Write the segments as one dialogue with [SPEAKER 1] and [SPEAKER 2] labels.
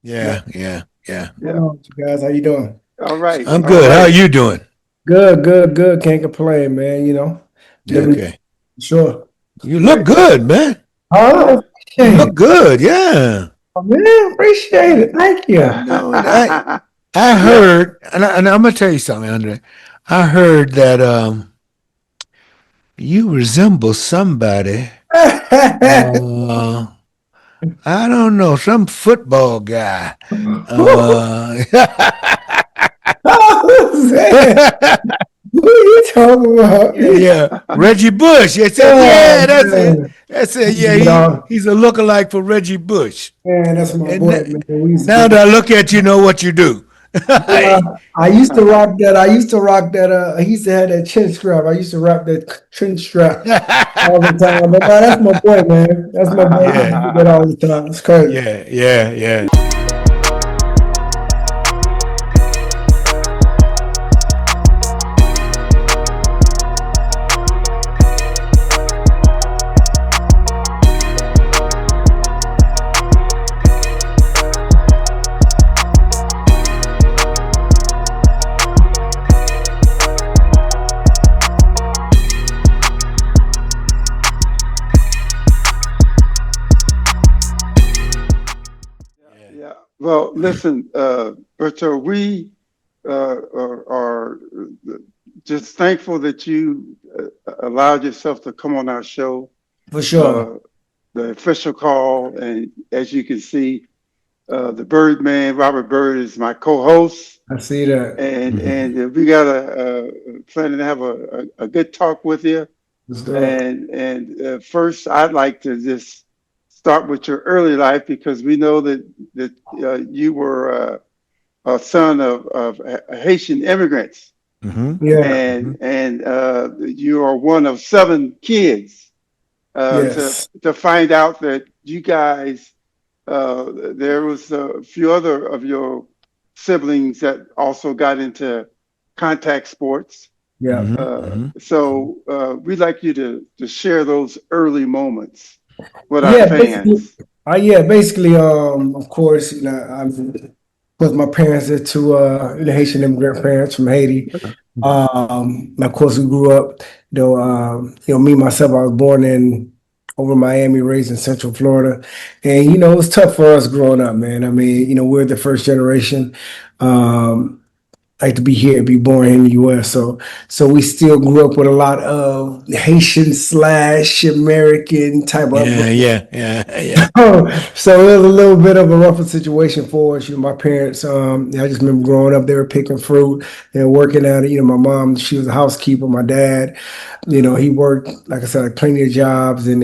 [SPEAKER 1] Yeah.
[SPEAKER 2] Yeah.
[SPEAKER 3] Going on, you guys? How you doing?
[SPEAKER 2] All right.
[SPEAKER 1] I'm
[SPEAKER 2] All
[SPEAKER 1] good. How are
[SPEAKER 2] right.
[SPEAKER 1] you doing?
[SPEAKER 3] Good. Can't complain, man.
[SPEAKER 2] Yeah.
[SPEAKER 3] Living
[SPEAKER 1] Okay.
[SPEAKER 3] sure.
[SPEAKER 1] You look
[SPEAKER 2] Great.
[SPEAKER 1] good, man.
[SPEAKER 3] Oh,
[SPEAKER 1] You
[SPEAKER 3] appreciate
[SPEAKER 1] look
[SPEAKER 3] it.
[SPEAKER 1] good. Yeah.
[SPEAKER 3] Oh, man, appreciate it. Thank you.
[SPEAKER 1] You know, and I
[SPEAKER 2] Yeah.
[SPEAKER 1] heard, and I'm gonna tell you something, Andre. I heard that you resemble somebody. Uh, I don't know, some football guy. Uh,
[SPEAKER 3] Oh, man. What are you talking about?
[SPEAKER 1] yeah, Reggie Bush. They said,
[SPEAKER 3] Oh,
[SPEAKER 1] yeah, that's it.
[SPEAKER 3] man.
[SPEAKER 1] That's it. Yeah,
[SPEAKER 3] You know,
[SPEAKER 1] he's a lookalike for Reggie Bush.
[SPEAKER 3] man, that's my
[SPEAKER 1] And
[SPEAKER 3] boy, man. We used to
[SPEAKER 1] now
[SPEAKER 3] get.
[SPEAKER 1] that I look at you, know what you do.
[SPEAKER 3] Yeah, I used to rock that. I used to rock that. I used to have that chin strap. I used to rock that chin strap all the time. But no, that's my boy, man. That's my boy. We
[SPEAKER 1] Yeah,
[SPEAKER 3] do that all the time. It's crazy.
[SPEAKER 1] yeah.
[SPEAKER 2] Yeah. Well, listen, Berto, we are just thankful that you allowed yourself to come on our show,
[SPEAKER 3] For sure.
[SPEAKER 2] uh, the official call. And as you can see, the Birdman, Robert Bird, is my co-host.
[SPEAKER 3] I see that.
[SPEAKER 1] Mhm.
[SPEAKER 2] And we got planning to have a good talk with you.
[SPEAKER 3] Let's do it.
[SPEAKER 2] And first, I'd like to just start with your early life because we know that you were a son of Haitian immigrants,
[SPEAKER 1] Mhm.
[SPEAKER 3] Yeah.
[SPEAKER 2] and you are one of seven kids.
[SPEAKER 3] Yes.
[SPEAKER 2] To find out that you guys, there was a few other of your siblings that also got into contact sports.
[SPEAKER 3] Yeah.
[SPEAKER 1] Mhm. Mhm.
[SPEAKER 2] We'd like you to share those early moments with our
[SPEAKER 3] Yeah. Basically.
[SPEAKER 2] fans.
[SPEAKER 3] Basically. Of course, with my parents are two Haitian immigrant parents from Haiti. Of course, we grew up. Me myself, I was born in over Miami, raised in Central Florida, and it was tough for us growing up, man. I mean, we're the first generation. Um, like to be here, be born in the U.S. So we still grew up with a lot of Haitian slash American type of upbringing.
[SPEAKER 1] Yeah.
[SPEAKER 3] So it was a little bit of a rougher situation for us. My parents, I just remember growing up, they were picking fruit, they were working at it. My mom, she was a housekeeper. My dad, he worked, like I said, like plenty of jobs and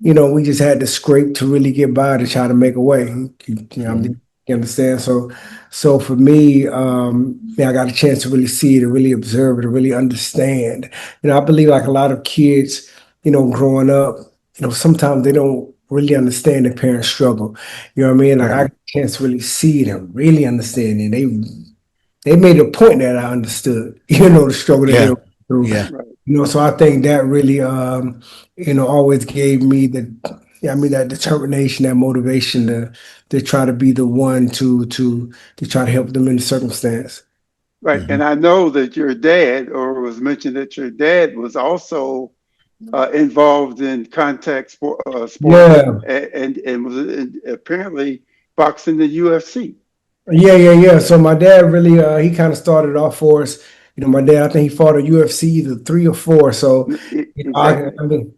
[SPEAKER 3] we just had to scrape to really get by to try to make a way.
[SPEAKER 1] Mhm.
[SPEAKER 3] You understand? So for me, I got a chance to really see it, to really observe it, to really understand. I believe like a lot of kids, growing up, sometimes they don't really understand their parents' struggle. You know what I mean? Like I got
[SPEAKER 1] Right.
[SPEAKER 3] a chance to really see it and really understand it. They made a point that I understood, the struggle that they
[SPEAKER 1] Yeah.
[SPEAKER 3] were through.
[SPEAKER 1] Yeah.
[SPEAKER 2] Right.
[SPEAKER 3] So I think that really, always gave me that determination, that motivation to try to be the one to try to help them in the circumstance.
[SPEAKER 2] Right.
[SPEAKER 1] Mhm.
[SPEAKER 2] And I know that your dad, or it was mentioned that your dad was also involved in sports
[SPEAKER 3] Yeah,
[SPEAKER 2] and was apparently boxing the UFC.
[SPEAKER 3] yeah. So my dad really, he kind of started off for us. My dad, I think he fought a UFC either three or four. So,
[SPEAKER 2] Exactly.
[SPEAKER 3] I mean,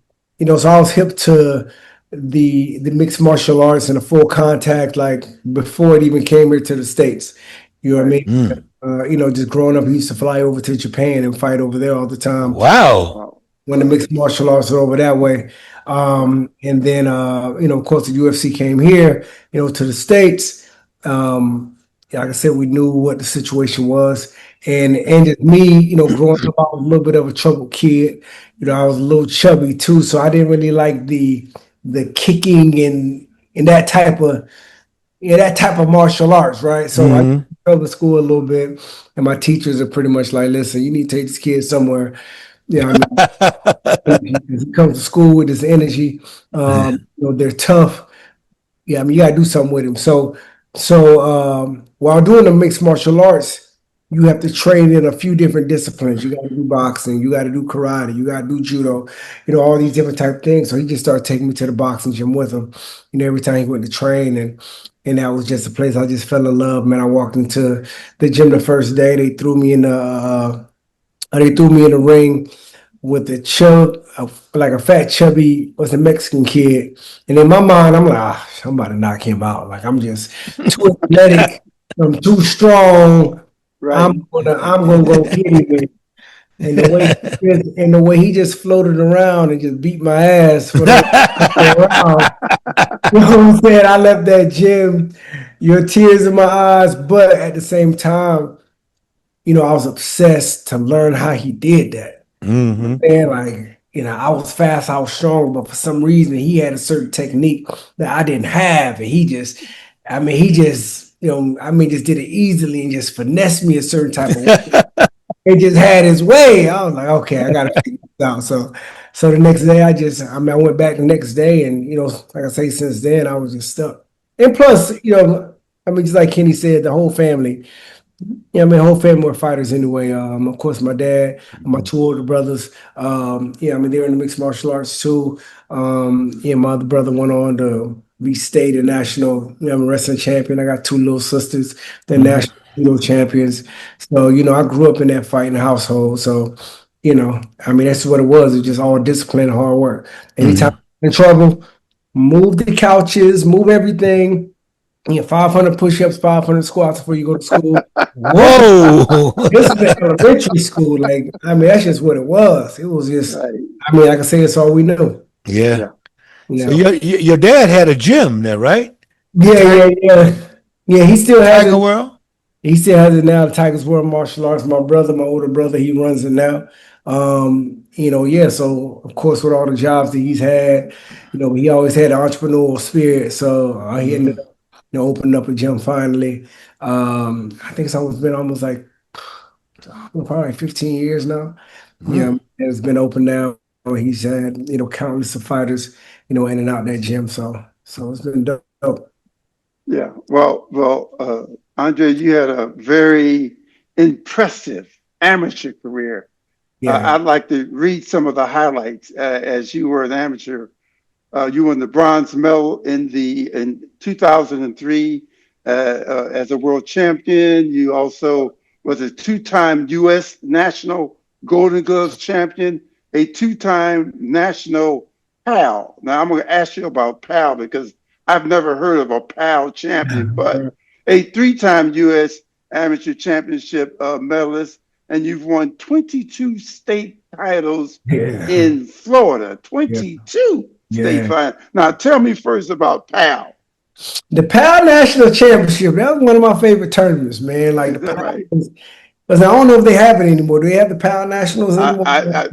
[SPEAKER 3] so I was hip to the mixed martial arts and the full contact like before it even came here to the States. You know what I
[SPEAKER 2] Right.
[SPEAKER 3] mean?
[SPEAKER 1] Mm.
[SPEAKER 3] Just growing up, he used to fly over to Japan and fight over there all the time
[SPEAKER 1] Wow.
[SPEAKER 2] Wow.
[SPEAKER 3] when the mixed martial arts are over that way.
[SPEAKER 2] Wow.
[SPEAKER 3] And then, of course, the UFC came here, to the States. Like I said, we knew what the situation was. And just me, growing up, I was a little bit of a troubled kid. I was a little chubby too, so I didn't really like the kicking and that type of martial arts, right? So I
[SPEAKER 1] Mhm.
[SPEAKER 3] to school a little bit, and my teachers are pretty much like, "Listen, you need to take this kid somewhere." I mean, he comes to school with this energy. They're tough. Yeah, I mean, you gotta do something with him. So while doing the mixed martial arts, you have to train in a few different disciplines. You got to do boxing, you got to do karate, you got to do judo, all these different type of things. So he just started taking me to the boxing gym with him, every time he went to train, and that was just a place I just fell in love. Man, I walked into the gym the first day. They threw me in the ring with a like a fat, chubby, was a Mexican kid. And in my mind, I'm like, I'm about to knock him out. Like I'm just too athletic, I'm too strong.
[SPEAKER 2] Right.
[SPEAKER 3] I'm gonna go get him. And the way he just floated around and just beat my ass for the round. You know what I'm saying? I left that gym, tears in my eyes, but at the same time, I was obsessed to learn how he did that.
[SPEAKER 1] Mm-hmm.
[SPEAKER 3] And like, I was fast, I was strong, but for some reason he had a certain technique that I didn't have. And he just, just did it easily and just finessed me a certain type of way. He just had his way. I was like, okay, I gotta figure this out. So the next day I went back the next day and, like I say, since then I was just stuck. And plus, just like Kenny said, the whole family, yeah, my whole family were fighters anyway. Of course, my dad, my two older brothers. They're in the mixed martial arts too. My other brother went on to be state and national, wrestling champion. I got two little sisters, they're national judo champions. So, I grew up in that fighting household. So, that's what it was. It's just all discipline and hard work. Anytime I'm in trouble, move the couches, move everything. 500 push-ups, 500 squats before you go to school.
[SPEAKER 1] Whoa.
[SPEAKER 3] This is the elementary school. Like, that's just what it was. It was just,
[SPEAKER 2] Right.
[SPEAKER 3] like I say, it's all we knew.
[SPEAKER 1] Yeah.
[SPEAKER 2] Yeah.
[SPEAKER 3] You
[SPEAKER 1] So
[SPEAKER 3] know.
[SPEAKER 1] your dad had a gym there, right?
[SPEAKER 3] Yeah. Yeah, he still has
[SPEAKER 1] Tiger
[SPEAKER 3] it.
[SPEAKER 1] World?
[SPEAKER 3] He still has it now, the Tigers World Martial Arts. My older brother, he runs it now. Yeah, so of course with all the jobs that he's had, he always had an entrepreneurial spirit. So he ended up, opening up a gym finally. I think it's almost been almost like probably 15 years now. Yeah, and it's been open now. He's had, countless of fighters, in and out that gym. So it's been dope.
[SPEAKER 2] Yeah. Andre, you had a very impressive amateur career.
[SPEAKER 3] Yeah.
[SPEAKER 2] I'd like to read some of the highlights as you were an amateur. You won the bronze medal in 2003 as a world champion. You also was a two-time U.S. national Golden Gloves champion, a two-time national PAL. Now I'm going to ask you about PAL because I've never heard of a PAL champion, but a three-time U.S. amateur championship medalist, and you've won 22 state titles
[SPEAKER 3] Yeah.
[SPEAKER 2] in Florida.
[SPEAKER 3] Yeah.
[SPEAKER 2] 22 state
[SPEAKER 3] Yeah.
[SPEAKER 2] finals. Now, tell me first about PAL.
[SPEAKER 3] The PAL National Championship, that was one of my favorite tournaments, man. Like
[SPEAKER 2] Is
[SPEAKER 3] the
[SPEAKER 2] that
[SPEAKER 3] PAL,
[SPEAKER 2] right?
[SPEAKER 3] because I don't know if they have it anymore. Do they have the PAL Nationals anymore?
[SPEAKER 2] I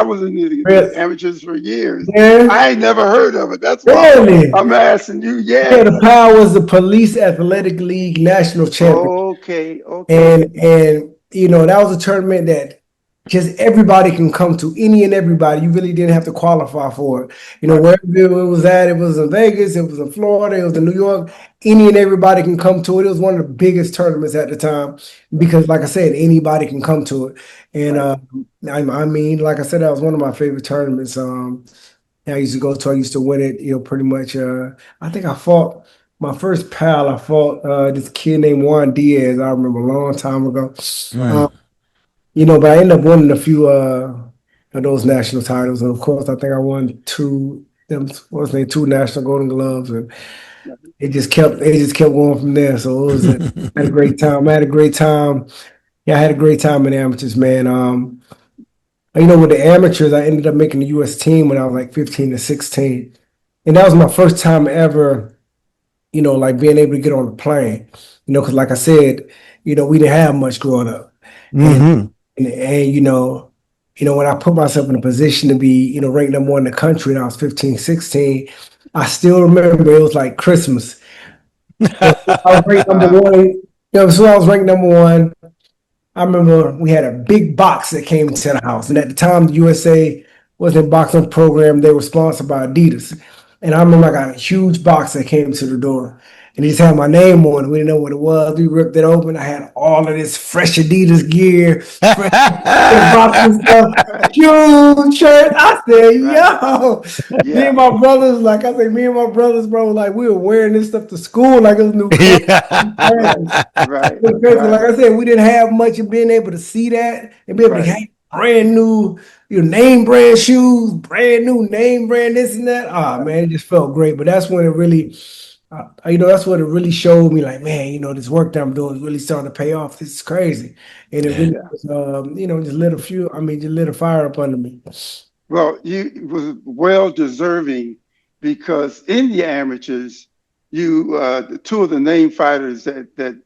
[SPEAKER 2] was in the
[SPEAKER 3] Really?
[SPEAKER 2] amateurs for years.
[SPEAKER 3] Yeah.
[SPEAKER 2] I ain't never heard of it. That's why
[SPEAKER 3] Really?
[SPEAKER 2] I'm asking you.
[SPEAKER 3] Yeah,
[SPEAKER 2] Yes.
[SPEAKER 3] the PAL was the Police Athletic League National Champion.
[SPEAKER 2] Okay. Okay.
[SPEAKER 3] And that was a tournament that just everybody can come to, any and everybody. You really didn't have to qualify for it.
[SPEAKER 2] Right.
[SPEAKER 3] Wherever it was at, it was in Vegas, it was in Florida, it was in New York. Any and everybody can come to it. It was one of the biggest tournaments at the time because, like I said, anybody can come to it. And
[SPEAKER 2] Right.
[SPEAKER 3] like I said, that was one of my favorite tournaments. I used to go to. I used to win it. Pretty much. I think I fought my first pal. I fought this kid named Juan Diaz. I remember a long time ago. Um, but I ended up winning a few of those national titles, and of course, I think I won two national Golden Gloves, and it just kept going from there. So I had a great time. I had a great time. Yeah, I had a great time in amateurs, man. With the amateurs, I ended up making the U.S. team when I was like 15 to 16. And that was my first time ever, like being able to get on a plane, because like I said, we didn't have much growing up. And when I put myself in a position to be, ranked number one in the country and I was 15, 16, I still remember it was like Christmas. So I was ranked number one. So I was ranked number one. I remember we had a big box that came to the house. And at the time, the USA wasn't a boxing program. They were sponsored by Adidas. And I remember I got a huge box that came to the door. And he just had my name on it. We didn't know what it was. We ripped it open. I had all of this fresh Adidas gear, fresh box and stuff, huge shirt. I said,
[SPEAKER 2] Right.
[SPEAKER 3] yo, me and
[SPEAKER 2] Yeah.
[SPEAKER 3] my brothers, like I said, me and my brothers, bro, like we were wearing this stuff to school like it was new clothes.
[SPEAKER 2] Right.
[SPEAKER 3] It
[SPEAKER 2] Right.
[SPEAKER 3] was crazy. Like
[SPEAKER 2] Right.
[SPEAKER 3] I said, we didn't have much of being able to see that and be able to have
[SPEAKER 2] Right.
[SPEAKER 3] brand new, name brand shoes, brand new name brand this and that. Ah, man, it just felt great. But that's when it really, that's what it really showed me. Like, man, this work that I'm doing is really starting to pay off. This is crazy, and it
[SPEAKER 1] Yeah.
[SPEAKER 3] really
[SPEAKER 2] Yeah.
[SPEAKER 3] was, just lit a few. I mean, just lit a fire up under me.
[SPEAKER 2] Well, you was well deserving because in the amateurs, you the two of the name fighters that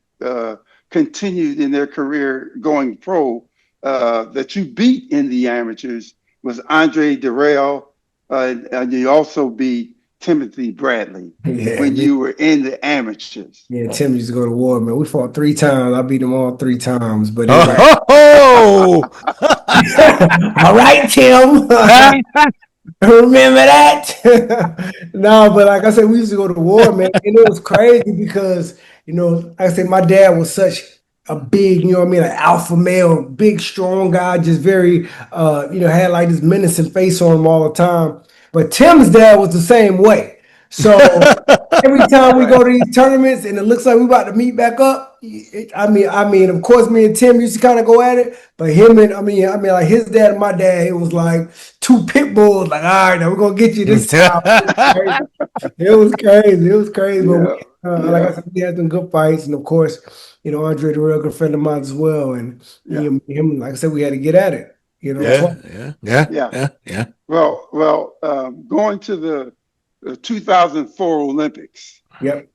[SPEAKER 2] continued in their career going pro that you beat in the amateurs was Andre Berto, and you also beat Timothy Bradley
[SPEAKER 3] Yeah,
[SPEAKER 2] when
[SPEAKER 3] me,
[SPEAKER 2] you were in the amateurs.
[SPEAKER 3] me and Tim used to go to war, man. We fought 3 times. I beat him all 3 times, but it was
[SPEAKER 2] Right.
[SPEAKER 1] Oh,
[SPEAKER 3] all right, Tim. Remember that? No, but like I said, we used to go to war, man, and it was crazy because like I said, my dad was such a big, you know what I mean, like alpha male, big, strong guy, just very, had like this menacing face on him all the time. But Tim's dad was the same way. So every time we
[SPEAKER 2] Right.
[SPEAKER 3] go to these tournaments and it looks like we about to meet back up, I mean, of course, me and Tim used to kind of go at it, but him and I mean, like his dad and my dad, it was like two pit bulls. Like, all right, now we're gonna get you this time. It was crazy. It was crazy. It was crazy. But we,
[SPEAKER 2] Yeah.
[SPEAKER 3] like I
[SPEAKER 2] Yeah.
[SPEAKER 3] said, we had some good fights, and of course, Andre, the real good friend of mine as well, and
[SPEAKER 2] Yeah.
[SPEAKER 3] him, like I said, we had to get at it.
[SPEAKER 2] Yeah.
[SPEAKER 3] Twice.
[SPEAKER 2] Yeah.
[SPEAKER 1] yeah.
[SPEAKER 2] Well, going to the 2004 Olympics,
[SPEAKER 3] Yep.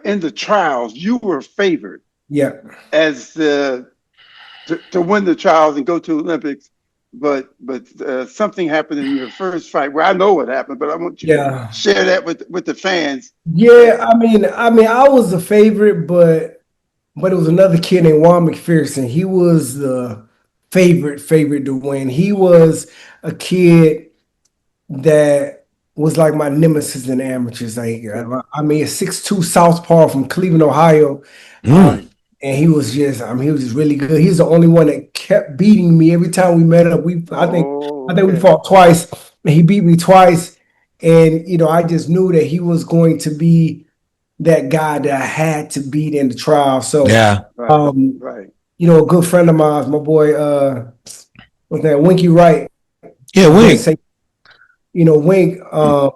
[SPEAKER 2] in the trials, you were favored
[SPEAKER 3] Yep.
[SPEAKER 2] as to win the trials and go to Olympics. But something happened in your first fight. Well, I know what happened, but I want you to
[SPEAKER 3] Yeah.
[SPEAKER 2] share that with the fans. Uh,
[SPEAKER 3] Yeah. I mean, I was the favorite, but it was another kid named Juan McPherson. He was the favorite to win. He was a kid that was like my nemesis in amateurs. Like, I mean, a 6'2" southpaw from Cleveland, Ohio. Uh,
[SPEAKER 1] Mm.
[SPEAKER 2] right.
[SPEAKER 3] and he was just really good. He's the only one that kept beating me every time we met up.
[SPEAKER 2] Oh,
[SPEAKER 3] I think we
[SPEAKER 2] okay.
[SPEAKER 3] fought twice, and he beat me twice. And I just knew that he was going to be that guy that I had to beat in the trial. So,
[SPEAKER 1] Yeah.
[SPEAKER 2] Right.
[SPEAKER 3] um,
[SPEAKER 2] Right.
[SPEAKER 3] a good friend of mine, my boy, what's that, Winky Wright,
[SPEAKER 1] Yeah,
[SPEAKER 3] was in
[SPEAKER 1] Wink.
[SPEAKER 3] St. Wink, I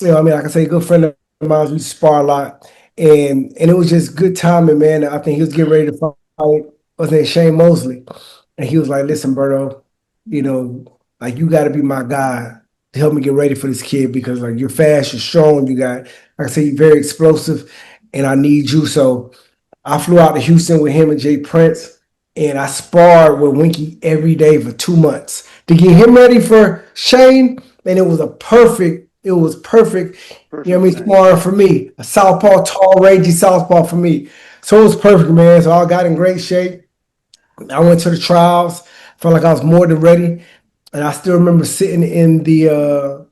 [SPEAKER 3] mean, like I say, a good friend of mine, we spar a lot. And it was just good timing, man. I think he was getting ready to fight, what's that, Shane Mosley. And he was like, listen, Berto, like you got to be my guy to help me get ready for this kid because like you're fast, you're strong, like I say, you're very explosive, and I need you. So I flew out to Houston with him and Jay Prince, and I sparred with Winky every day for 2 months to get him ready for Shane. And it was perfect. You know
[SPEAKER 2] Perfect
[SPEAKER 3] what I mean?
[SPEAKER 2] match.
[SPEAKER 3] Sparring for me, a southpaw, tall, rangy southpaw for me. So it was perfect, man. So I got in great shape. I went to the trials, felt like I was more than ready. And I still remember sitting in the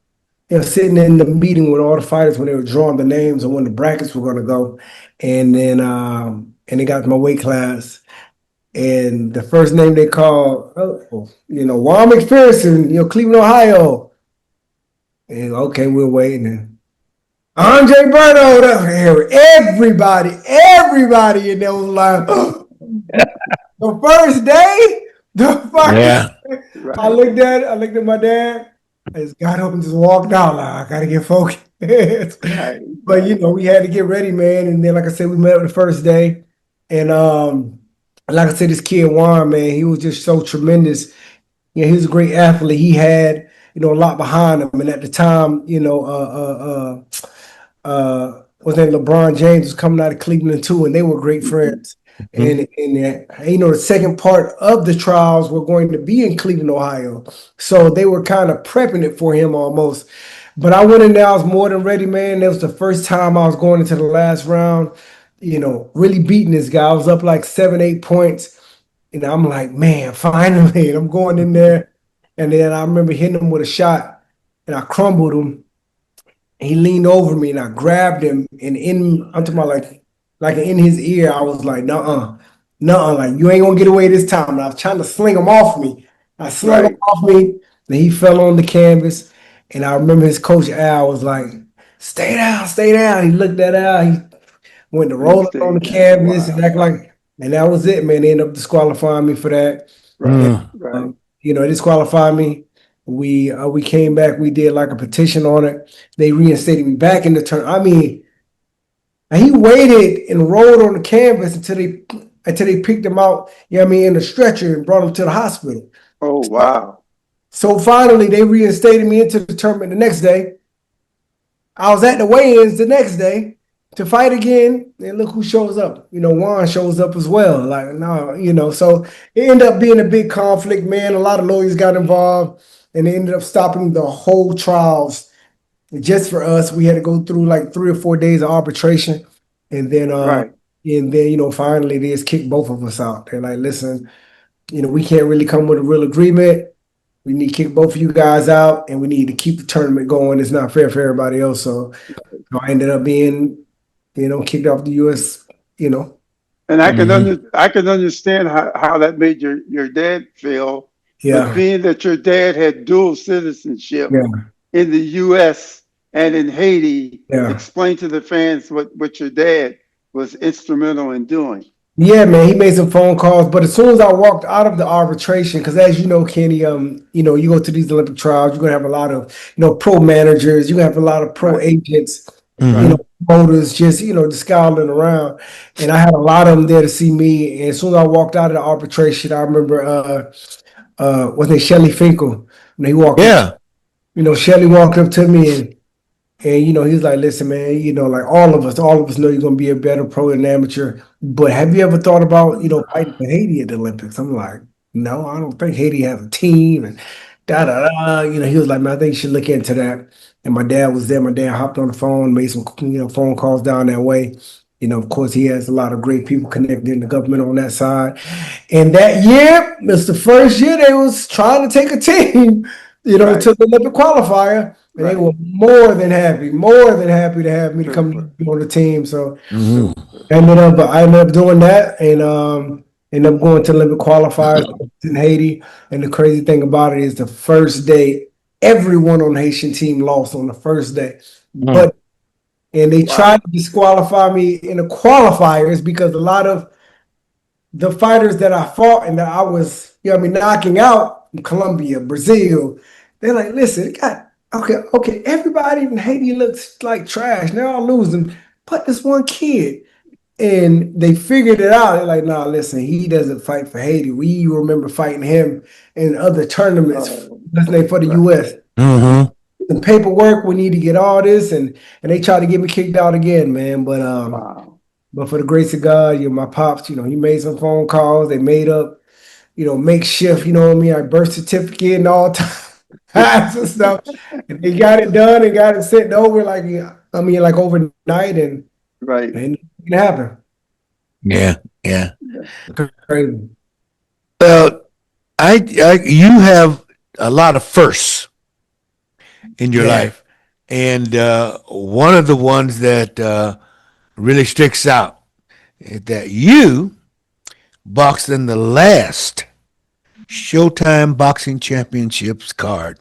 [SPEAKER 3] meeting with all the fighters when they were drawing the names and when the brackets were going to go. And then they got my weight class. And the first name they called, Juan McPherson, Cleveland, Ohio. And okay, we're waiting. And Andre Berto, everybody in there was like, the first day, the
[SPEAKER 1] Yeah.
[SPEAKER 3] first.
[SPEAKER 2] Right.
[SPEAKER 3] I looked at my dad. I just got up and just walked out. Like, I gotta get focused.
[SPEAKER 2] Right.
[SPEAKER 3] But
[SPEAKER 2] Right.
[SPEAKER 3] we had to get ready, man. And then, like I said, we met up the first day, and like I said, this kid Juan, man, he was just so tremendous. He was a great athlete. He had a lot behind him, and at the time, what's that? LeBron James was coming out of Cleveland too, and they were great
[SPEAKER 2] Hmm.
[SPEAKER 3] friends.
[SPEAKER 1] Mhm.
[SPEAKER 3] And the second part of the trials were going to be in Cleveland, Ohio, so they were kind of prepping it for him almost. But I went in there, I was more than ready, man. That was the first time I was going into the last round. Really beating this guy. I was up like 7, 8 points, and I'm like, man, finally. And I'm going in there, and then I remember hitting him with a shot, and I crumbled him. He leaned over me and I grabbed him and I'm talking about like in his ear, I was like, nuh-uh, nuh-uh, like you ain't gonna get away this time. And I was trying to sling him off me. I slung him
[SPEAKER 2] Right.
[SPEAKER 3] off me, then he fell on the canvas. And I remember his coach Al was like, stay down, stay down. He looked at Al, he went to
[SPEAKER 2] And he
[SPEAKER 3] rolling on the
[SPEAKER 2] stayed down.
[SPEAKER 3] canvas and
[SPEAKER 2] Wow.
[SPEAKER 3] act like, and that was it, man. They ended up disqualifying me for that.
[SPEAKER 2] Right.
[SPEAKER 3] And,
[SPEAKER 1] Mm.
[SPEAKER 2] Right.
[SPEAKER 3] they disqualified me. We came back. We did like a petition on it. They reinstated me back in the turn. I mean, and he waited and rolled on the canvas until they picked him out. You know what I mean, in a stretcher and brought him to the hospital.
[SPEAKER 2] Oh, wow.
[SPEAKER 3] So finally, they reinstated me into the tournament the next day. I was at the weigh-ins the next day to fight again, and look who shows up. Juan shows up as well. Like, no, so it ended up being a big conflict, man. A lot of lawyers got involved, and they ended up stopping the whole trials just for us. We had to go through like 3 or 4 days of arbitration, and then
[SPEAKER 2] Right.
[SPEAKER 3] finally they just kicked both of us out. They're like, listen, we can't really come with a real agreement. We need to kick both of you guys out, and we need to keep the tournament going. It's not fair for everybody else. So I ended up being, kicked off the U.S. You know,
[SPEAKER 2] And
[SPEAKER 1] Mhm.
[SPEAKER 2] I can understand how that made your dad feel. But
[SPEAKER 3] yeah,
[SPEAKER 2] being that your dad had dual citizenship
[SPEAKER 3] yeah,
[SPEAKER 2] in the US and in Haiti,
[SPEAKER 3] yeah.
[SPEAKER 2] explain to the fans what your dad was instrumental in doing.
[SPEAKER 3] Yeah, man, he made some phone calls, but as soon as I walked out of the arbitration, because as you know, Kenny, you go to these Olympic trials, you're gonna have a lot of, pro managers, you're gonna have a lot of pro
[SPEAKER 2] Right.
[SPEAKER 3] agents,
[SPEAKER 2] Right.
[SPEAKER 1] Mhm.
[SPEAKER 3] promoters, just scouting around. And I had a lot of them there to see me. And as soon as I walked out of the arbitration, I remember what's his name, Shelly Finkel. When he walked up,
[SPEAKER 1] Yeah.
[SPEAKER 3] Shelly walked up to me and he was like, listen, man, like all of us know you're gonna be a better pro than amateur. But have you ever thought about, fighting for Haiti at the Olympics? I'm like, no, I don't think Haiti has a team and da da da. He was like, man, I think you should look into that. And my dad was there. My dad hopped on the phone, made some, phone calls down that way. Of course, he has a lot of great people connected in the government on that side. And that year was the first year they was trying to take a team,
[SPEAKER 2] Right.
[SPEAKER 3] to the Olympic qualifier. And they
[SPEAKER 2] Right.
[SPEAKER 3] were more than happy to have me to come
[SPEAKER 2] Super.
[SPEAKER 3] on the team. So
[SPEAKER 1] Mhm.
[SPEAKER 2] Super.
[SPEAKER 3] I ended up doing that and ended up going to Olympic qualifiers in Haiti. And the crazy thing about it is the first day, everyone on the Haitian team lost on the first day.
[SPEAKER 1] Mm.
[SPEAKER 3] But and they
[SPEAKER 2] Wow.
[SPEAKER 3] tried to disqualify me in the qualifiers because a lot of the fighters that I fought and that I was, knocking out from Colombia, Brazil, they're like, listen, okay, everybody in Haiti looks like trash. They're all losing, but this one kid. And they figured it out. They're like, nah, listen, he doesn't fight for Haiti. We remember fighting him in other tournaments,
[SPEAKER 2] Oh,
[SPEAKER 3] let's say for the
[SPEAKER 2] right.
[SPEAKER 3] US.
[SPEAKER 1] Mhm.
[SPEAKER 3] The paperwork, we need to get all this, and they tried to get me kicked out again, man.
[SPEAKER 2] Wow.
[SPEAKER 3] But for the grace of God, my pops, he made some phone calls. They made up, makeshift, what I mean, like birth certificate and all types of stuff. And they got it done and got it sent over like overnight
[SPEAKER 2] Right.
[SPEAKER 3] and it happened.
[SPEAKER 1] Yeah. Yeah.
[SPEAKER 2] Yeah.
[SPEAKER 3] Crazy.
[SPEAKER 1] Well, you have a lot of firsts in your
[SPEAKER 3] Yeah.
[SPEAKER 1] life, and one of the ones that really sticks out is that you boxed in the last Showtime Boxing Championships card.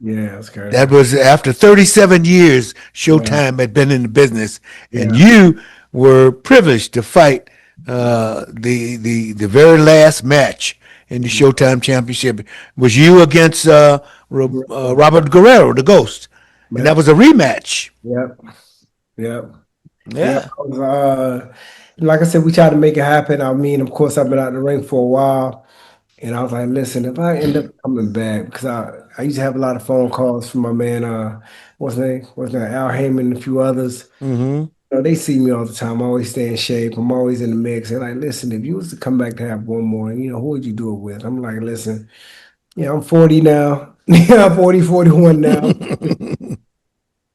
[SPEAKER 3] Yeah, that's crazy.
[SPEAKER 1] That was after 37 years
[SPEAKER 3] Yeah,
[SPEAKER 1] Showtime had been in the business, and
[SPEAKER 3] yeah,
[SPEAKER 1] you were privileged to fight the very last match in the Showtime Championship. Was you against Robert Guerrero, the Ghost, and that
[SPEAKER 3] yeah,
[SPEAKER 1] was a rematch.
[SPEAKER 3] yeah, yeah, yeah.
[SPEAKER 1] Yeah.
[SPEAKER 3] Like I said, we tried to make it happen. I mean, of course, I've been out in the ring for a while, and I was like, listen, if I end up coming back, because I used to have a lot of phone calls from my man, what's his name, Al Heyman and a few others.
[SPEAKER 1] Mm-hmm.
[SPEAKER 3] They see me all the time. I always stay in shape. I'm always in the mix. They're like, listen, if you was to come back to have one more, who would you do it with? I'm like, listen, I'm 40 now. I'm 40, 41 now.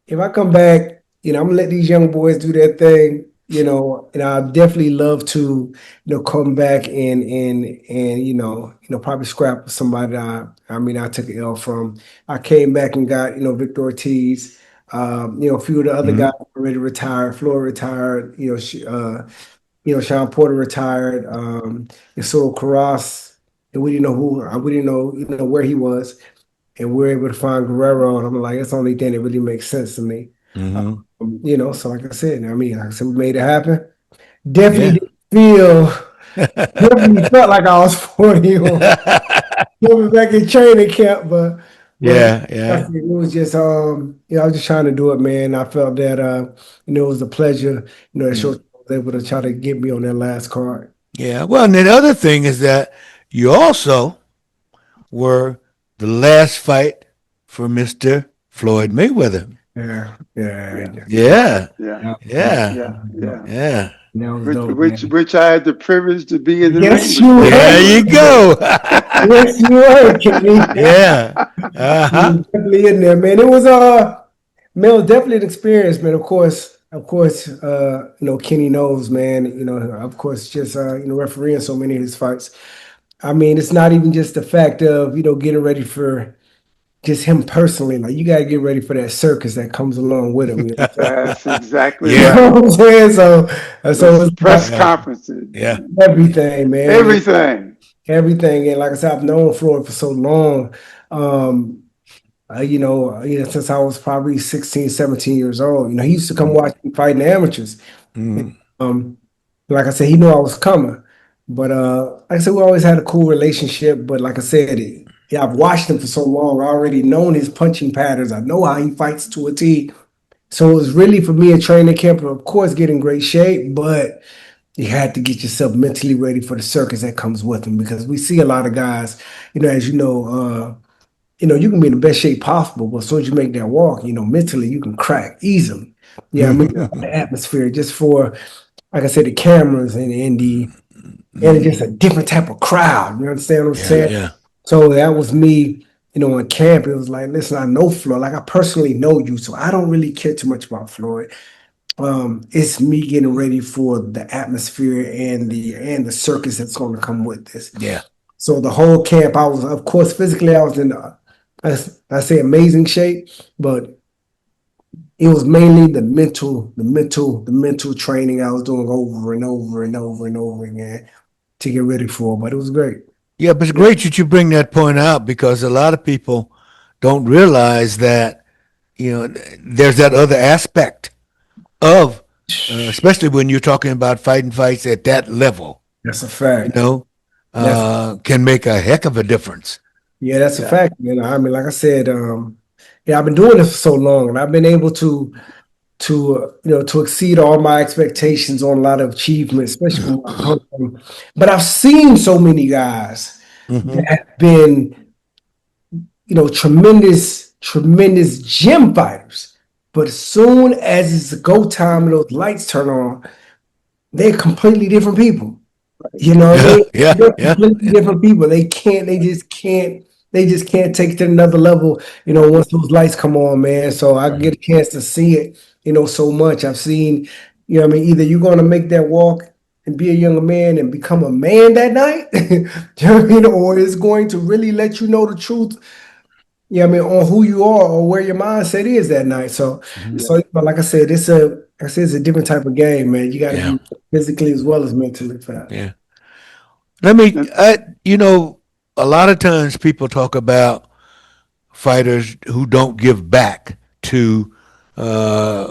[SPEAKER 3] If I come back, I'm gonna let these young boys do their thing, and I definitely love to, come back and probably scrap with somebody I took an L from. I came back and got, Victor Ortiz. A few of the other
[SPEAKER 1] Hmm.
[SPEAKER 3] guys already retired. Floyd retired. Sean Porter retired. And so Carras, and we didn't know, where he was, and we were able to find Guerrero, and I'm like, that's the only thing that really makes sense to me.
[SPEAKER 1] Hmm.
[SPEAKER 3] So like I said, we made it happen. Definitely
[SPEAKER 1] Yeah.
[SPEAKER 3] didn't feel, definitely felt like I was 40 or coming back in training camp, but
[SPEAKER 1] Yeah. Yeah.
[SPEAKER 3] it was just I was just trying to do it, man. I felt that it was a pleasure, that
[SPEAKER 1] Mm.
[SPEAKER 3] Short was able to try to get me on that last card.
[SPEAKER 1] Yeah. Well, and the other thing is that you also were the last fight for Mr. Floyd Mayweather.
[SPEAKER 3] Yeah, yeah,
[SPEAKER 2] Yeah,
[SPEAKER 3] yeah.
[SPEAKER 1] Yeah.
[SPEAKER 2] yeah,
[SPEAKER 1] Yeah.
[SPEAKER 2] yeah, yeah.
[SPEAKER 1] Yeah.
[SPEAKER 3] That was
[SPEAKER 2] Which
[SPEAKER 3] dope,
[SPEAKER 2] which
[SPEAKER 3] man.
[SPEAKER 2] which I had the privilege to be in the ring
[SPEAKER 3] Yes,
[SPEAKER 2] with
[SPEAKER 3] you
[SPEAKER 2] Floyd
[SPEAKER 1] There
[SPEAKER 3] were.
[SPEAKER 1] you
[SPEAKER 2] Mayweather.
[SPEAKER 1] go.
[SPEAKER 3] Yes, you were, Kenny.
[SPEAKER 1] Yeah.
[SPEAKER 3] You
[SPEAKER 1] Uh-huh.
[SPEAKER 3] were definitely in there, man. It was man, it was definitely an experience, man. Of course, Kenny knows, man. Of course, just refereeing so many of his fights. I mean, it's not even just the fact of getting ready for just him personally. Like you got to get ready for that circus that comes along with him. You know what I'm saying?
[SPEAKER 2] That's exactly
[SPEAKER 3] You
[SPEAKER 1] Yeah.
[SPEAKER 3] know
[SPEAKER 2] right.
[SPEAKER 3] what I'm saying? So
[SPEAKER 2] Those
[SPEAKER 3] it's
[SPEAKER 2] press
[SPEAKER 3] about
[SPEAKER 1] Yeah.
[SPEAKER 2] conferences,
[SPEAKER 1] Yeah.
[SPEAKER 3] everything, man.
[SPEAKER 2] everything.
[SPEAKER 3] Everything. And like I said, I've known Floyd for so long. Um, since I was probably 16, 17 years old. He used to come watch me fight in the amateurs.
[SPEAKER 1] Mhm.
[SPEAKER 3] Um, like I said, he knew I was coming. But like I said, we always had a cool relationship. But like I said, yeah, I've watched him for so long. I already known his punching patterns. I know how he fights to a T. So it was really for me a training camp, of course, get in great shape, but you had to get yourself mentally ready for the circus that comes with him because we see a lot of guys, as you can be in the best shape possible, but as soon as you make that walk, mentally you can crack easily. Yeah, I mean
[SPEAKER 2] Yeah,
[SPEAKER 3] the atmosphere just for like I said, the cameras and
[SPEAKER 1] Mhm.
[SPEAKER 3] just a different type of crowd. You understand what I'm
[SPEAKER 1] Yeah.
[SPEAKER 3] saying?
[SPEAKER 1] Yeah.
[SPEAKER 3] So that was me, in camp. It was like, listen, I know Floyd. Like I personally know you, so I don't really care too much about Floyd. It's me getting ready for the atmosphere and the circus that's going to come with this.
[SPEAKER 1] Yeah.
[SPEAKER 3] So the whole camp, I was, of course, physically, I was in, I say amazing shape, but it was mainly the mental training I was doing over and over and over and over again to get ready for. But it was great.
[SPEAKER 1] Yeah, but it's
[SPEAKER 2] yeah.
[SPEAKER 1] great that you bring that point out because a lot of people don't realize that, there's that other aspect of, especially when you're talking about fighting fights at that level,
[SPEAKER 3] That's a
[SPEAKER 1] you
[SPEAKER 3] fact.
[SPEAKER 1] know,
[SPEAKER 3] That's
[SPEAKER 1] can make a heck of a difference.
[SPEAKER 3] Yeah, that's a
[SPEAKER 2] Yeah.
[SPEAKER 3] fact. I mean, like I said, yeah, I've been doing this for so long, and I've been able to exceed all my expectations on a lot of achievements, especially from where I come from. But I've seen so many guys that
[SPEAKER 1] Hmm.
[SPEAKER 3] have been, tremendous, tremendous gym fighters. But as soon as it's go time and those lights turn on, they're completely different people. You know what I
[SPEAKER 1] Yeah,
[SPEAKER 3] mean?
[SPEAKER 1] yeah,
[SPEAKER 3] They're
[SPEAKER 1] yeah,
[SPEAKER 3] completely
[SPEAKER 1] yeah.
[SPEAKER 3] different people. They just can't take it to another level, once those lights come on, man. So I get a chance to see it, so much. I've seen, either you're gonna make that walk and be a younger man and become a man that night, or it's going to really let you know the truth, on who you are or where your mindset is that night. So
[SPEAKER 2] Yeah.
[SPEAKER 3] like I said, it's a different type of game, man. You gotta
[SPEAKER 1] Yeah,
[SPEAKER 3] be physically as well as mentally fat.
[SPEAKER 1] yeah. Let me,
[SPEAKER 2] And
[SPEAKER 1] a lot of times people talk about fighters who don't give back to uh,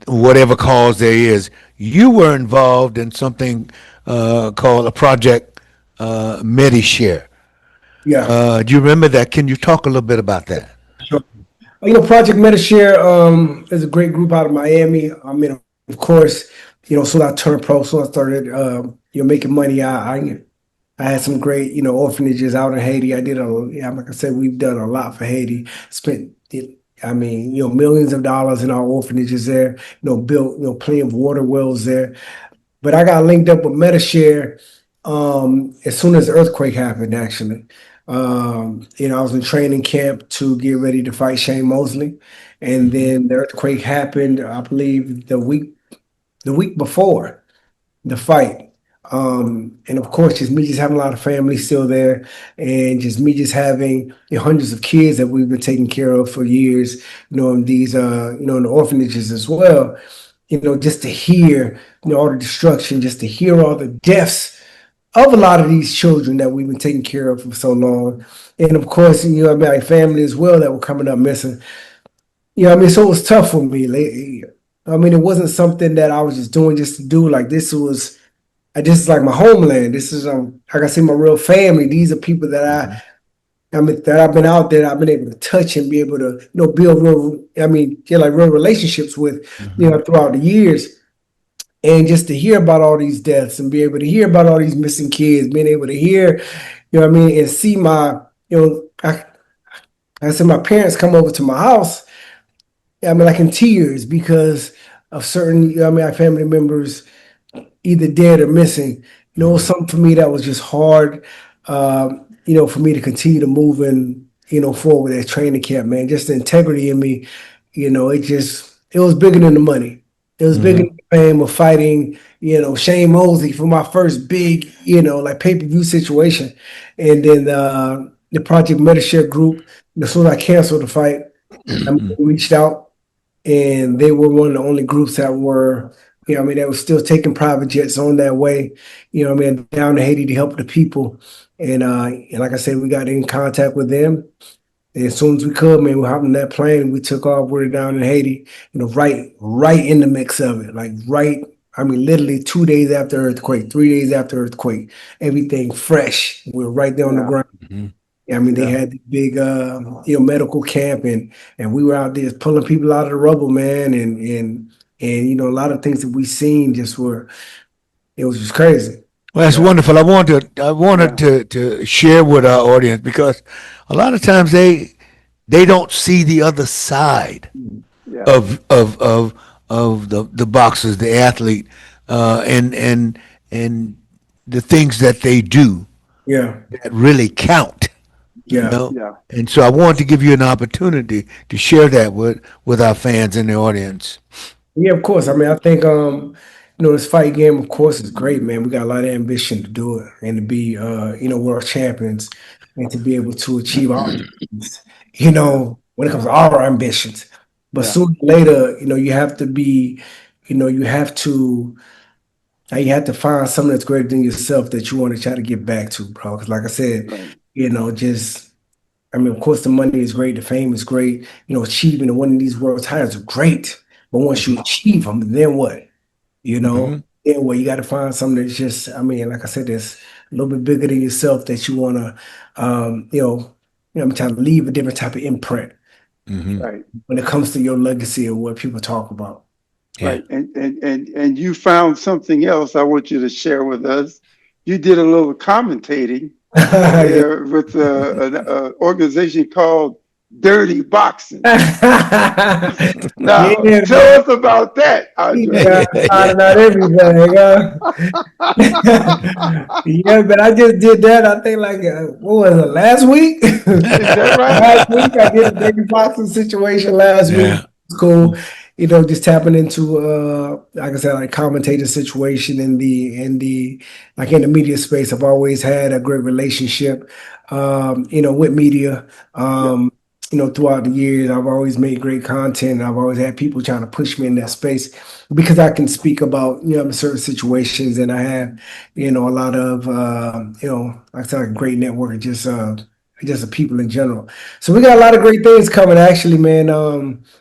[SPEAKER 1] whatever cause there is. You were involved in something called a project MediShare.
[SPEAKER 3] Yeah.
[SPEAKER 1] Do you remember that? Can you talk a little bit about that?
[SPEAKER 3] Sure. Project Metashare is a great group out of Miami. I mean, of course, soon I turned pro, so I started, making money. I had some great, orphanages out in Haiti. Yeah, like I said, we've done a lot for Haiti. I mean, millions of dollars in our orphanages there. Built, plenty of water wells there. But I got linked up with Metashare as soon as the earthquake happened, actually. I was in training camp to get ready to fight Shane Mosley. And
[SPEAKER 1] Hmm.
[SPEAKER 3] then the earthquake happened, I believe, the week before the fight. And of course, just me just having a lot of family still there, and just me just having hundreds of kids that we've been taking care of for years, in these, in the orphanages as well. Just to hear, all the destruction, just to hear all the deaths of a lot of these children that we've been taking care of for so long. And of course, my family as well that were coming up missing. So it was tough for me. It wasn't something that I was just doing just to do. Like this is like my homeland. This is like I say, my real family. These are people that
[SPEAKER 1] Mhm.
[SPEAKER 3] that I've been out there. I've been able to touch and be able to build real. Like real relationships with
[SPEAKER 1] Mhm.
[SPEAKER 3] throughout the years. And just to hear about all these deaths and be able to hear about all these missing kids, being able to hear, and see my, I said my parents come over to my house. Like in tears because of certain, our family members either dead or missing. It was
[SPEAKER 1] Mhm.
[SPEAKER 3] something for me that was just hard, for me to continue to move and, forward with that training camp, man. Just the integrity in me, it was bigger than the money. It was bigger
[SPEAKER 1] Mhm.
[SPEAKER 3] than the fame of fighting, Shane Mosley for my first big, like pay-per-view situation. And then the Project Metashare group, as soon as I canceled the fight, reached out and they were one of the only groups that were, that was still taking private jets on that way, down to Haiti to help the people. And like I said, we got in contact with them. And as soon as we could, man, we hopped in that plane. We took off. We are down in Haiti, right in the mix of it, like right. Literally 2 days after earthquake, 3 days after earthquake, everything fresh. We were right there on the
[SPEAKER 2] Yeah,
[SPEAKER 3] ground.
[SPEAKER 1] Mhm.
[SPEAKER 3] They
[SPEAKER 2] yeah,
[SPEAKER 3] had the big, medical camp, and we were out there pulling people out of the rubble, man, and a lot of things that we seen just were, it was just crazy.
[SPEAKER 1] Well, that's
[SPEAKER 2] yeah,
[SPEAKER 1] wonderful. I wanted
[SPEAKER 2] yeah,
[SPEAKER 1] to share with our audience because a lot of times they don't see the other side
[SPEAKER 2] yeah.
[SPEAKER 1] of of of of the boxers, the athlete, and the things that they do
[SPEAKER 3] Yeah,
[SPEAKER 1] that really count. You
[SPEAKER 3] yeah,
[SPEAKER 1] know,
[SPEAKER 2] Yeah.
[SPEAKER 1] and so I wanted to give you an opportunity to share that with our fans in the audience.
[SPEAKER 3] yeah. Of course. I think, this fight game, of course, is great, man. We got a lot of ambition to do it and to be, world champions and to be able to achieve our dreams. When it comes to our ambitions, but
[SPEAKER 2] Yeah.
[SPEAKER 3] sooner or later, you have to be, you have to. Now you have to find something that's greater than yourself that you want to try to get back to, bro. Because, like I said,
[SPEAKER 2] Right.
[SPEAKER 3] just of course, the money is great, the fame is great. Achieving and winning these world titles are great. But once you achieve them, then what?
[SPEAKER 1] Mm-hmm.
[SPEAKER 3] Then what? You got to find something that's just, like I said, that's a little bit bigger than yourself that you want to, I'm trying to leave a different type of imprint
[SPEAKER 1] Mm-hmm.
[SPEAKER 2] Right.
[SPEAKER 3] when it comes to your legacy or what people talk about.
[SPEAKER 1] Yeah.
[SPEAKER 2] Right. And you found something else I want you to share with us. You did a little commentating
[SPEAKER 3] Yeah.
[SPEAKER 2] with an organization called Dirty Boxing. Now,
[SPEAKER 3] Yeah,
[SPEAKER 2] tell us about that,
[SPEAKER 3] you
[SPEAKER 2] Andre.
[SPEAKER 3] got out about everything, huh? Yeah, but I just did that. I think like what was it last week?
[SPEAKER 2] Is that right?
[SPEAKER 3] Last week I did a David boxing situation last week.
[SPEAKER 1] Yeah.
[SPEAKER 3] It's cool. Just tapping into like I said, like commentator situation in the like in the media space. I've always had a great relationship with media.
[SPEAKER 2] Yeah.
[SPEAKER 3] Throughout the years, I've always made great content. I've always had people trying to push me in that space because I can speak about, certain situations and I have, a lot of, like I said, like a great network, just the people in general. So we got a lot of great things coming actually, man.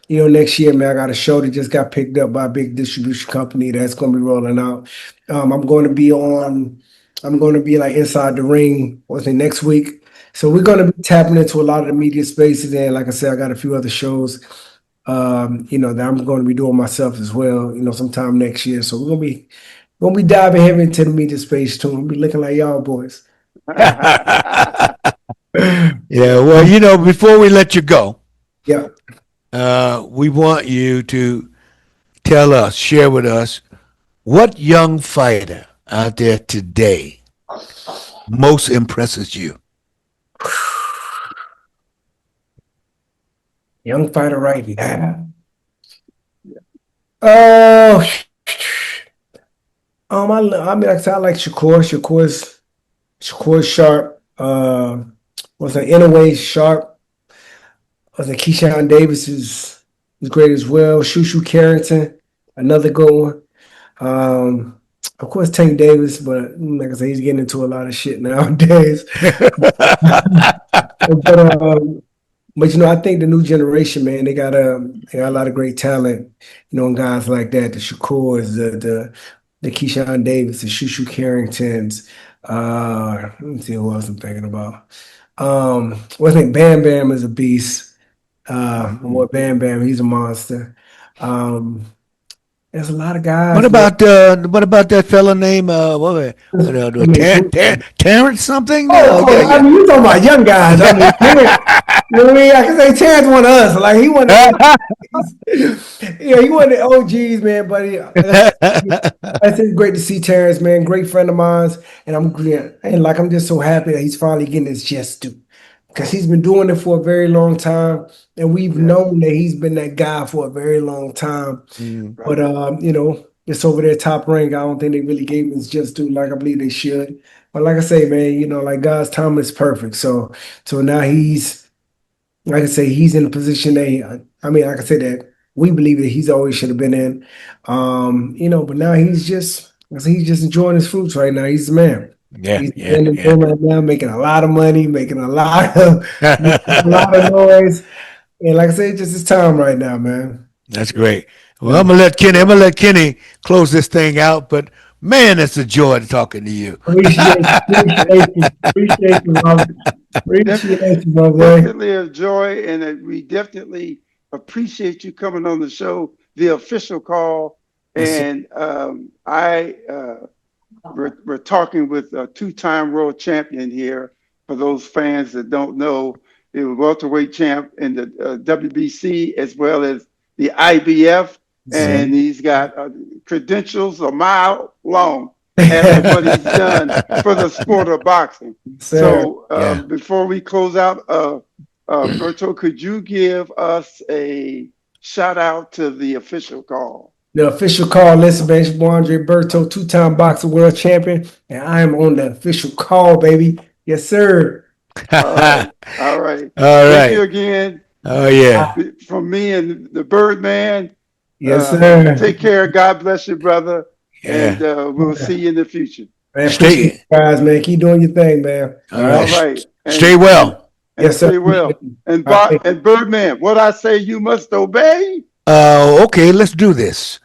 [SPEAKER 3] Next year, man, I got a show that just got picked up by a big distribution company that's going to be rolling out. I'm going to be on, I'm going to be like inside the ring, what's it, next week. So we're going to be tapping into a lot of the media spaces. And like I said, I got a few other shows, that I'm going to be doing myself as well, sometime next year. So we're gonna be diving heavy into the media space too. We'll be looking like y'all boys.
[SPEAKER 1] Yeah. Well, before we let you go,
[SPEAKER 3] Yeah.
[SPEAKER 1] we want you to tell us, share with us, what young fighter out there today most impresses you.
[SPEAKER 3] Young fighter right now. Oh, I mean, like I said, I like Shakur. Shakur's sharp. Was an Inouye sharp. Was a Keyshawn Davis is great as well. Shushu Carrington, another good one. Um, of course, Tank Davis, but like I said, he's getting into a lot of shit nowadays. But I think the new generation, man, they got a lot of great talent, and guys like that, the Shakurs, the Keyshawn Davis, the Shushu Carringtons. Let me see who else I'm thinking about. I think Bam Bam is a beast. Boy, Bam Bam, he's a monster. Um, there's a lot of guys, man.
[SPEAKER 1] What about that fella named
[SPEAKER 3] I mean,
[SPEAKER 1] Terrence something? Yeah,
[SPEAKER 3] oh, I
[SPEAKER 1] yeah.
[SPEAKER 3] mean, you talking about young guys. I mean, Terrence, you know what I mean? I can say Terrence one of us. Like he one of the OGs. Yeah, he one of the OGs, man. But I think it's great to see Terrence, man. Great friend of mine, and I'm just so happy that he's finally getting his just due because he's been doing it for a very long time, and we've
[SPEAKER 2] Yes.
[SPEAKER 3] known that he's been that guy for a very long time.
[SPEAKER 1] Mm.
[SPEAKER 3] But
[SPEAKER 2] Right.
[SPEAKER 3] it's over there top rank. I don't think they really gave him his just due like I believe they should. But like I say, man, like God's time is perfect. So now he's like I say, he's in a position that I mean, like I said, that we believe that he's always should have been in. But now he's just enjoying his fruits right now. He's the man.
[SPEAKER 1] Yeah,
[SPEAKER 3] He's
[SPEAKER 1] yeah,
[SPEAKER 3] in the
[SPEAKER 1] yeah.
[SPEAKER 3] room right now, making a lot of money, making a lot of noise. And like I said, it's just his time right now, man.
[SPEAKER 1] That's great. Well,
[SPEAKER 3] Yeah.
[SPEAKER 1] I'm gonna let Kenny close this thing out. But man, it's a joy talking to you.
[SPEAKER 3] Appreciate you, Robert. Appreciate
[SPEAKER 2] Definitely,
[SPEAKER 3] you, my boy.
[SPEAKER 2] definitely a joy, and we definitely appreciate you coming on the show, the official call.
[SPEAKER 3] Yes, sir.
[SPEAKER 2] And we're talking with a two-time world champion here. For those fans that don't know, he was welterweight champ in the WBC as well as the IBF,
[SPEAKER 3] Yes, sir.
[SPEAKER 2] and he's got credentials a mile long as to what he's done for the sport of boxing.
[SPEAKER 3] Yes, sir.
[SPEAKER 2] So
[SPEAKER 1] Yeah.
[SPEAKER 2] before we close out, Berto, could you give us a shout out to the official call?
[SPEAKER 3] The official call, listen, man, it's your boy Andre Berto, two-time boxer world champion, and I am on the official call, baby. Yes, sir.
[SPEAKER 2] All right. All right.
[SPEAKER 1] All
[SPEAKER 2] Thank you
[SPEAKER 1] right.
[SPEAKER 2] again.
[SPEAKER 1] Oh yeah.
[SPEAKER 2] From me and the Birdman,
[SPEAKER 3] Yes, sir.
[SPEAKER 2] take care. God bless you, brother. And
[SPEAKER 1] Yeah.
[SPEAKER 2] we'll see you in the future.
[SPEAKER 3] Man, appreciate
[SPEAKER 1] Stay.
[SPEAKER 3] you guys, man. Keep doing your thing, man. All
[SPEAKER 1] All
[SPEAKER 3] right.
[SPEAKER 2] All
[SPEAKER 1] right.
[SPEAKER 2] right.
[SPEAKER 1] Stay well.
[SPEAKER 3] Yes, sir.
[SPEAKER 2] Stay well. And,
[SPEAKER 3] All right.
[SPEAKER 2] and Birdman, what I say you must obey.
[SPEAKER 1] Okay. Let's do this.